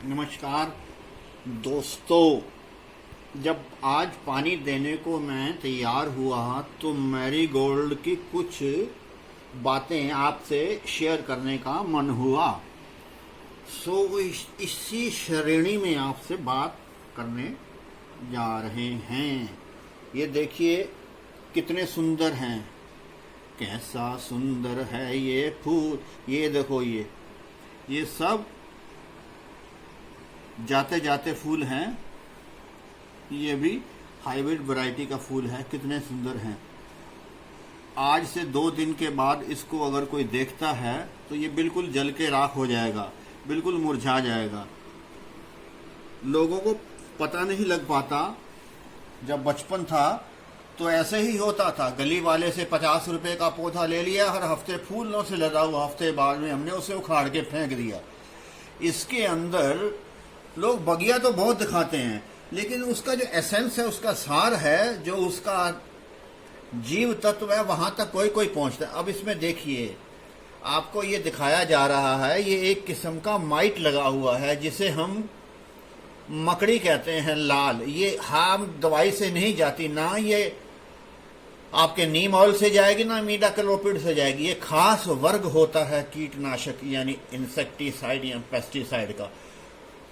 नमस्कार दोस्तों, जब आज पानी देने को मैं तैयार हुआ तो मैरीगोल्ड की कुछ बातें आपसे शेयर करने का मन हुआ। इसी श्रेणी में आपसे बात करने जा रहे हैं। ये देखिए कितने सुंदर हैं, कैसा सुंदर है ये फूल। ये देखो, ये सब जाते जाते फूल हैं। ये भी हाइब्रिड वैरायटी का फूल है, कितने सुंदर हैं। आज से 2 दिन के बाद इसको अगर कोई देखता है तो ये बिल्कुल जल के राख हो जाएगा, बिल्कुल मुरझा जाएगा। लोगों को पता नहीं लग पाता। जब बचपन था तो ऐसे ही होता था, गली वाले से 50 रुपए का पौधा ले लिया, हर हफ्ते फूलों से लदा हुआ, हफ्ते बाद में हमने उसे उखाड़ के फेंक दिया। इसके अंदर लोग बगिया तो बहुत दिखाते हैं, लेकिन उसका जो एसेंस है, उसका सार है, जो उसका जीव तत्व है, वहां तक कोई पहुंचता है। अब इसमें देखिए, आपको ये दिखाया जा रहा है, ये एक किस्म का माइट लगा हुआ है जिसे हम मकड़ी कहते हैं, लाल। ये हम दवाई से नहीं जाती, ना ये आपके नीम ऑयल से जाएगी, ना मीडाक्लोपिड से जाएगी। ये खास वर्ग होता है कीटनाशक यानी इंसेक्टिसाइड या पेस्टिसाइड का।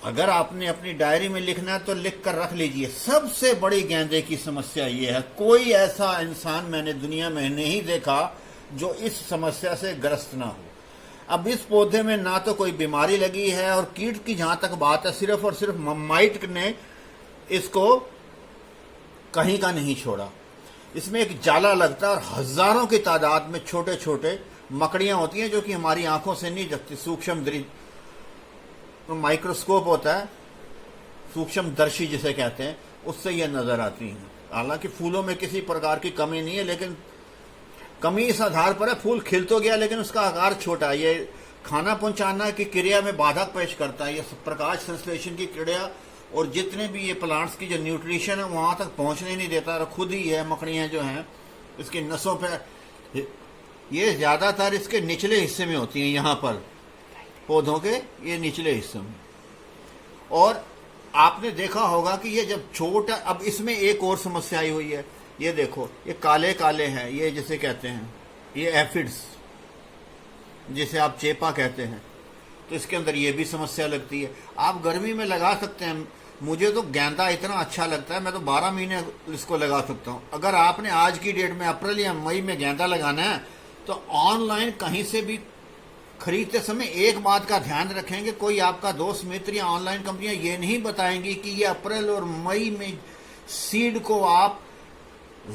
अगर आपने अपनी डायरी में लिखना है तो लिख कर रख लीजिए। सबसे बड़ी गेंदे की समस्या ये है, कोई ऐसा इंसान मैंने दुनिया में नहीं देखा जो इस समस्या से ग्रस्त ना हो। अब इस पौधे में ना तो कोई बीमारी लगी है, और कीट की जहां तक बात है, सिर्फ और सिर्फ माइट ने इसको कहीं का नहीं छोड़ा। इसमें एक जाला लगता है और हजारों की तादाद में छोटे छोटे मकड़ियां होती हैं जो कि हमारी आंखों से नहीं दिखती। सूक्ष्म माइक्रोस्कोप होता है, सूक्ष्म दर्शी जिसे कहते हैं, उससे ये नजर आती हैं। हालांकि फूलों में किसी प्रकार की कमी नहीं है, लेकिन कमी इस आधार पर है, फूल खिल तो गया लेकिन उसका आकार छोटा है। ये खाना पहुंचाना की क्रिया में बाधक पेश करता है, ये प्रकाश संश्लेषण की क्रिया, और जितने भी ये प्लांट्स की जो न्यूट्रिशन है वहां तक पहुंचने नहीं देता। और खुद ही है मकड़ियां जो हैं इसकी नसों पर, ये ज्यादातर इसके निचले हिस्से में होती हैं, यहाँ पर पौधों के ये निचले हिस्से में। और आपने देखा होगा कि ये जब छोटा, अब इसमें एक और समस्या आई हुई है। ये देखो, ये काले काले हैं, ये जिसे कहते हैं, ये एफिड्स, जिसे आप चेपा कहते हैं, तो इसके अंदर ये भी समस्या लगती है। आप गर्मी में लगा सकते हैं। मुझे तो गेंदा इतना अच्छा लगता है, मैं तो 12 महीने इसको लगा सकता हूँ। अगर आपने आज की डेट में अप्रैल या मई में गेंदा लगाना है तो ऑनलाइन कहीं से भी खरीदते समय एक बात का ध्यान रखेंगे, कोई आपका दोस्त मित्र या ऑनलाइन कंपनियां ये नहीं बताएंगी कि ये अप्रैल और मई में सीड को आप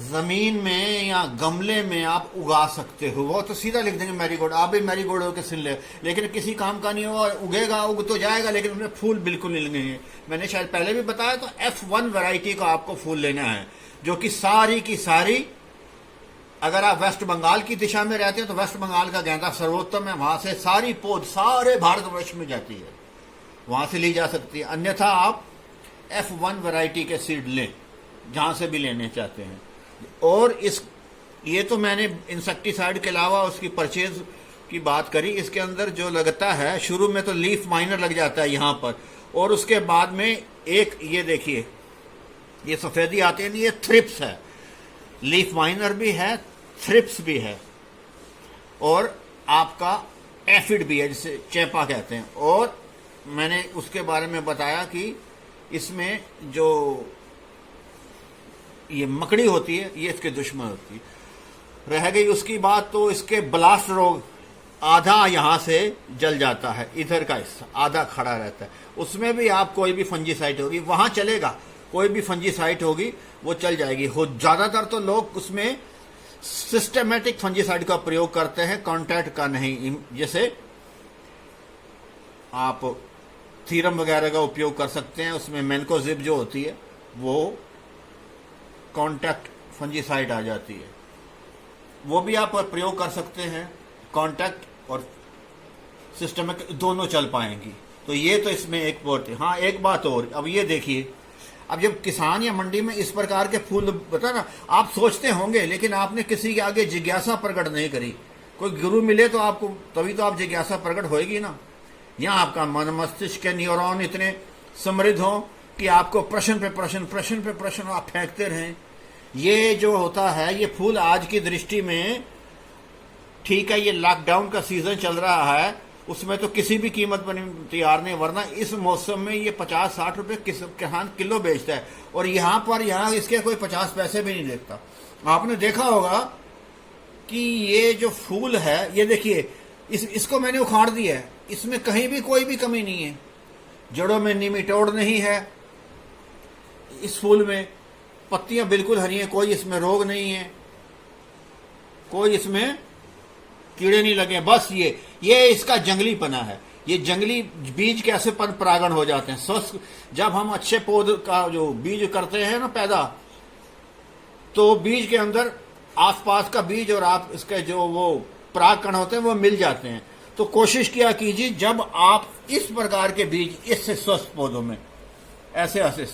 जमीन में या गमले में आप उगा सकते हो। वो तो सीधा लिख देंगे मैरीगोल्ड, आप भी मैरीगोल्ड होकर सुन ले, लेकिन किसी काम का नहीं होगा। उगेगा, उग तो जाएगा, लेकिन उसमें फूल बिल्कुल नहीं लगेंगे। मैंने शायद पहले भी बताया, तो F1 वैरायटी का आपको फूल लेना है, जो कि सारी की सारी, अगर आप वेस्ट बंगाल की दिशा में रहते हैं तो वेस्ट बंगाल का गेंदा सर्वोत्तम है। वहां से सारी पौध सारे भारतवर्ष में जाती है, वहां से ली जा सकती है। अन्यथा आप F1 वैरायटी के सीड लें, जहां से भी लेने चाहते हैं। और ये तो मैंने इंसेक्टिसाइड के अलावा उसकी परचेज की बात करी। इसके अंदर जो लगता है, शुरू में तो लीफ माइनर लग जाता है यहाँ पर, और उसके बाद में एक ये देखिए, ये सफेदी आती है, ये थ्रिप्स है। लीफ माइनर भी है, थ्रिप्स भी है, और आपका एफिड भी है, जिसे चेपा कहते हैं। और मैंने उसके बारे में बताया कि इसमें जो ये मकड़ी होती है, ये इसके दुश्मन होती है। रह गई उसकी बात, तो इसके ब्लास्ट रोग, आधा यहां से जल जाता है, इधर का हिस्सा आधा खड़ा रहता है। उसमें भी आप कोई भी फंजीसाइड होगी वहां चलेगा, कोई भी फंजीसाइड होगी वो चल जाएगी। ज्यादातर तो लोग उसमें सिस्टमेटिक फंजीसाइड का प्रयोग करते हैं, कॉन्टैक्ट का नहीं। जैसे आप थीरम वगैरह का उपयोग कर सकते हैं, उसमें मैनकोजिब जो होती है वो कॉन्टैक्ट फंजीसाइड आ जाती है, वो भी आप प्रयोग कर सकते हैं। कॉन्टैक्ट और सिस्टमिक दोनों चल पाएंगी। तो ये तो इसमें एक बात है। हाँ, एक बात और, अब ये देखिए, अब जब किसान या मंडी में इस प्रकार के फूल, बता ना, आप सोचते होंगे, लेकिन आपने किसी के आगे जिज्ञासा प्रकट नहीं करी। कोई गुरु मिले तो आपको, तभी तो आप जिज्ञासा प्रकट होएगी ना। यहाँ आपका मन मस्तिष्क के न्यूरॉन इतने समृद्ध हो कि आपको प्रश्न पे प्रश्न आप फेंकते रहें। ये जो होता है, ये फूल आज की दृष्टि में ठीक है, ये लॉकडाउन का सीजन चल रहा है, उसमें तो किसी भी कीमत पर तैयार नहीं, वरना इस मौसम में ये 50-60 रुपए किसान किलो बेचता है, और यहाँ इसके कोई 50 पैसे भी नहीं देता। आपने देखा होगा कि ये जो फूल है, ये देखिए, इसको मैंने उखाड़ दिया है, इसमें कहीं भी कोई भी कमी नहीं है, जड़ों में निमिटोड नहीं है, इस फूल में पत्तियां बिल्कुल हरी हैं, कोई इसमें रोग नहीं है, कोई इसमें कीड़े नहीं लगे। बस ये इसका जंगलीपना है। ये जंगली बीज कैसे परागण हो जाते हैं स्वस्थ, जब हम अच्छे पौध का जो बीज करते हैं ना पैदा, तो बीज के अंदर आसपास का बीज और आप इसके जो वो परागकण होते हैं वो मिल जाते हैं। तो कोशिश किया कीजिए, जब आप इस प्रकार के बीज, इससे स्वस्थ पौधों में ऐसे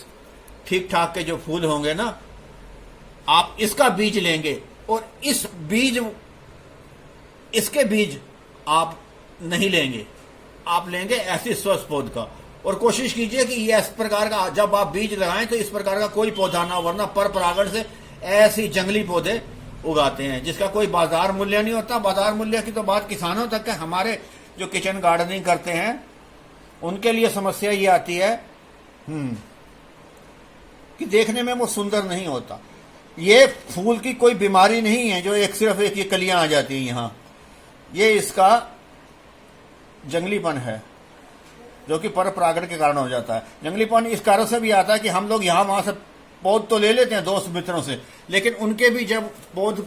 ठीक ठाक के जो फूल होंगे ना, आप इसका बीज लेंगे, और इसके बीज आप नहीं लेंगे, आप लेंगे ऐसे स्वस्थ पौध का। और कोशिश कीजिए कि ये इस प्रकार का जब आप बीज लगाएं तो इस प्रकार का कोई पौधा ना, वरना पर परागण से ऐसे जंगली पौधे उगाते हैं जिसका कोई बाजार मूल्य नहीं होता। बाजार मूल्य की तो बात किसानों तक है, हमारे जो किचन गार्डनिंग करते हैं उनके लिए समस्या ये आती है कि देखने में वो सुंदर नहीं होता। ये फूल की कोई बीमारी नहीं है जो सिर्फ एक ये कलियां आ जाती हैं यहाँ, ये इसका जंगलीपन है जो कि पर परागण के कारण हो जाता है। जंगलीपन इस कारण से भी आता है कि हम लोग यहाँ वहां से पौध तो ले लेते हैं दोस्त मित्रों से, लेकिन उनके भी जब पौध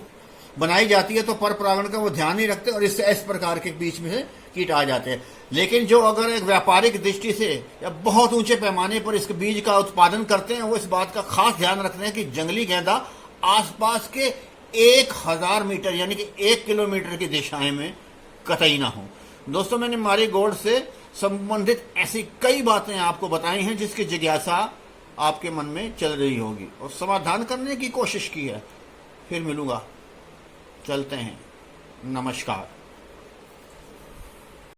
बनाई जाती है तो पर परागण का वो ध्यान नहीं रखते, और इससे इस प्रकार के बीच में से कीट आ जाते हैं। लेकिन जो अगर एक व्यापारिक दृष्टि से या बहुत ऊंचे पैमाने पर इसके बीज का उत्पादन करते हैं, वो इस बात का खास ध्यान रखते हैं कि जंगली गेंदा आसपास के 1000 मीटर यानी कि 1 किलोमीटर की दिशाएं में कतई ना हो। दोस्तों, मैंने मारीगोल्ड से संबंधित ऐसी कई बातें आपको बताई हैं जिसकी जिज्ञासा आपके मन में चल रही होगी और समाधान करने की कोशिश की है। फिर मिलूंगा, चलते हैं, नमस्कार।